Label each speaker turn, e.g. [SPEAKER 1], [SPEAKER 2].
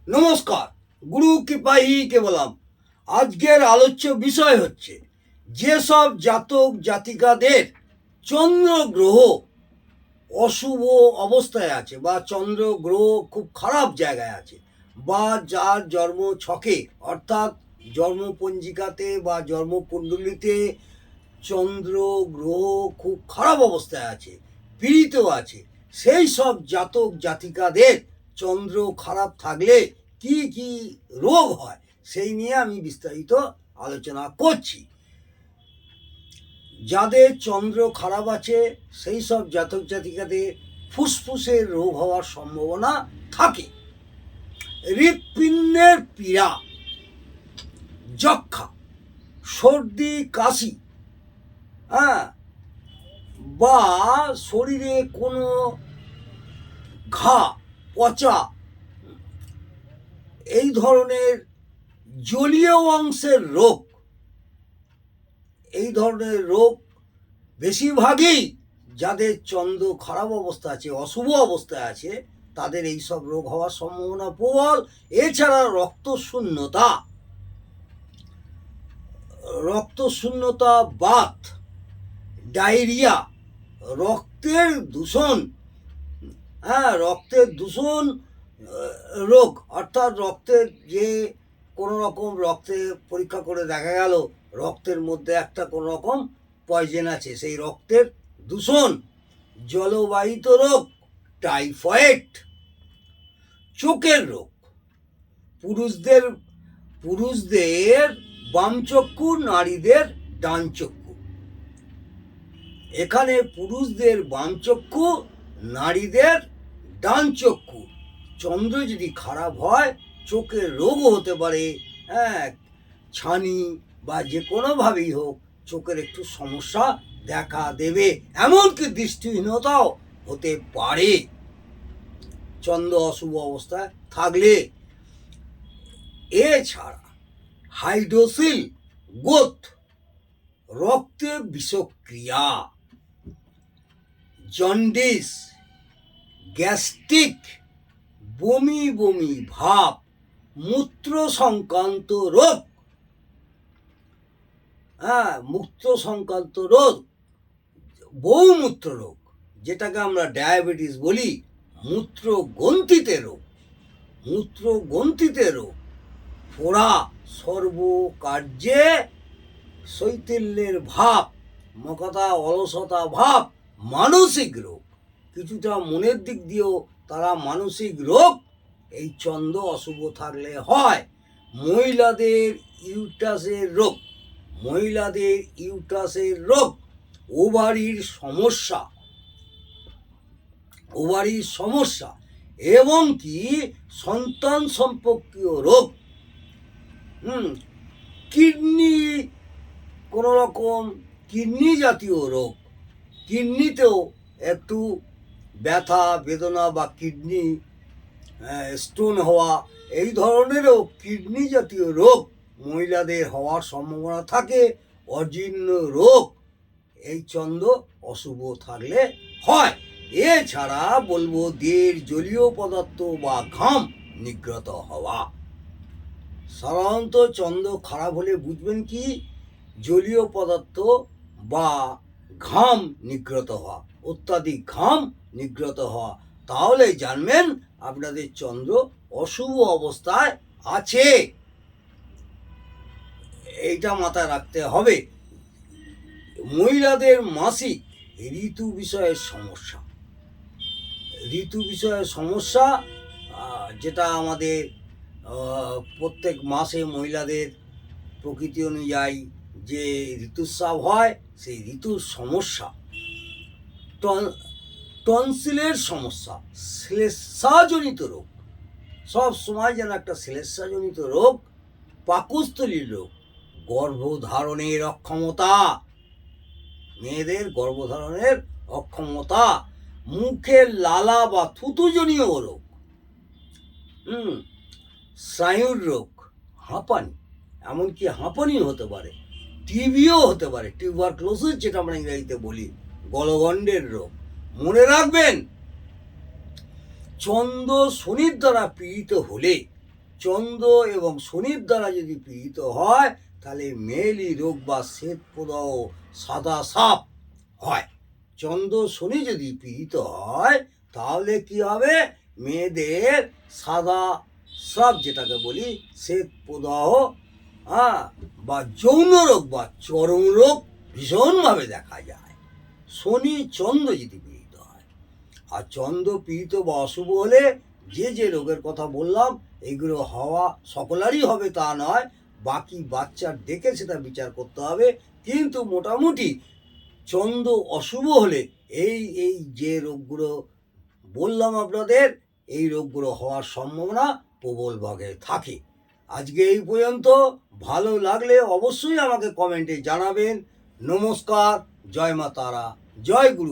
[SPEAKER 1] নমস্কার, গুরু কৃপাহি কেবলম। আজকের আলোচ্য বিষয় হচ্ছে যেসব জাতক জাতিকাদের চন্দ্র গ্রহ অশুভ অবস্থায় আছে বা চন্দ্র গ্রহ খুব খারাপ জায়গায় আছে, বা যার জন্ম ছকে অর্থাৎ জন্মপঞ্জিকাতে বা জন্মকুণ্ডলিতে চন্দ্র গ্রহ খুব খারাপ অবস্থায় আছে, পীড়িত আছে, সেই সব জাতক জাতিকাদের চন্দ্র খারাপ থাকলে কি কি রোগ হয় সেই নিয়ে আমি বিস্তারিত আলোচনা করছি। যাদের চন্দ্র খারাপ আছে সেই সব জাতক জাতিকাদের ফুসফুসের রোগ হওয়ার সম্ভাবনা থাকে। হৃৎপিণ্ডের পীড়া, যক্ষা, সর্দি কাশি, বা শরীরে কোনো ঘা, পচা, এই ধরনের জলীয় অংশের রোগ, এই ধরনের রোগ বেশিরভাগই যাদের চন্দ্র খারাপ অবস্থা আছে, অশুভ অবস্থায় আছে, তাদের এই সব রোগ হওয়ার সম্ভাবনা প্রবল। এছাড়া রক্তশূন্যতা, বাত, ডায়রিয়া, রক্তের দূষণ, রক্তের দূষণ রোগ, অর্থাৎ রক্তের যে কোনো রকম রক্তে পরীক্ষা করে দেখা গেল রক্তের মধ্যে একটা কোনো রকম পয়জন আছে, সেই রক্তের দূষণ, জলবাহিত রোগ, টাইফয়েড, চোখের রোগ, পুরুষদের বাম চক্ষু, নারীদের ডান চক্ষু। এখানে পুরুষদের বাম চক্ষু, নারীদের ডান চক্ষু চন্দ্র যদি খারাপ হয় চোখের রোগও হতে পারে, ছানি বা যে কোনোভাবেই হোক চোখের একটু সমস্যা দেখা দেবে, এমনকি দৃষ্টিহীনতাও হতে পারে চন্দ্র অশুভ অবস্থায় থাকলে। এছাড়া হাইড্রোসিল, গোথ, রক্তে বিষক্রিয়া, জন্ডিস, গ্যাস্ট্রিক, বমি বমি ভাব, মূত্র সংক্রান্ত রোগ, বহুমূত্র রোগ, যেটাকে আমরা ডায়াবেটিস বলি, মূত্রগ্রন্থিতে রোগ, ফোড়া, সর্বকার্যে শৈথিল্যের ভাব, মকতা অলসতা ভাব, মানসিক রোগ, কিছুটা মনের দিক দিয়েও তারা মানসিক রোগ এই চন্দ্র অশুভ থাকলে হয়। মহিলাদের ইউটাসের রোগ, ওভারির সমস্যা এবং কি সন্তান সম্পর্কীয় রোগ, কিডনি, কোনো রকম কিডনি জাতীয় রোগ, কিডনিতেও একটু ব্যথা বেদনা বা কিডনি স্টোন হওয়া, এই ধরনেরও কিডনি জাতীয় রোগ মহিলাদের হওয়ার সম্ভাবনা থাকে। অজীর্ণ রোগ এই চন্দ্র অশুভ থাকলে হয়। এছাড়া বলবো দেহের জলীয় পদার্থ বা ঘাম নির্গত হওয়া। সাধারণত চন্দ্র খারাপ হলে বুঝবেন কি, জলীয় পদার্থ বা ঘাম নির্গত হওয়া, অত্যাধিক ঘাম নির্গত হওয়া, তাহলে জানবেন আপনাদের চন্দ্র অশুভ অবস্থায় আছে। এইটা মাথায় রাখতে হবে। মহিলাদের মাসিক ঋতু বিষয়ের সমস্যা, যেটা আমাদের প্রত্যেক মাসে মহিলাদের প্রকৃতি অনুযায়ী যে ঋতুস্রাব হয়, সেই ঋতুর সমস্যা, টনসিলের সমস্যা, শ্লেষ্মাজনিত রোগ, সব সময় যেন একটা শ্লেষ্মাজনিত রোগ, পাকস্থলীর রোগ, গর্ভধারণের অক্ষমতা, মেয়েদের গর্ভধারণের অক্ষমতা, মুখের লালা বা থুতুজনীয় রোগ, স্নায়ুর রোগ, হাঁপানি, এমনকি হাঁপানিও হতে পারে, টিবিও হতে পারে, টিউবারক্লোসিস যেটা আমরা ইংরেজিতে বলি, গলগণ্ডের রোগ। মনে রাখবেন, চন্দ্র শনির দ্বারা পীড়িত হলে চন্দ্র এবং শনির দ্বারা যদি পীড়িত হয় তাহলে মেলি রোগ বা শ্বেতপ্রদাহ সাদা সাপ হয়। চন্দ্র শনি যদি পীড়িত হয় তাহলে কি হবে, মেয়েদের সাদা সাপ যেটাকে বলি শ্বেতপ্রদাহ বা যৌন রোগ বা চরম রোগ ভীষণভাবে দেখা যায় শনি চন্দ্র যদি পীড়িত হয়। আর চন্দ্র পীড়িত বা অশুভ হলে যে যে রোগের কথা বললাম এগুলো হওয়া সকলেরই হবে তা নয়, বাকি বাচ্চার দেখে সেটা বিচার করতে হবে। কিন্তু মোটামুটি চন্দ্র অশুভ হলে এই এই যে রোগগুলো বললাম আপনাদের, এই রোগগুলো হওয়ার সম্ভাবনা প্রবল ভাগে থাকে। আজকে এই পর্যন্ত। ভালো লাগলে অবশ্যই আমাকে কমেন্টে জানাবেন। নমস্কার, জয় মা তারা, জয় গুরু।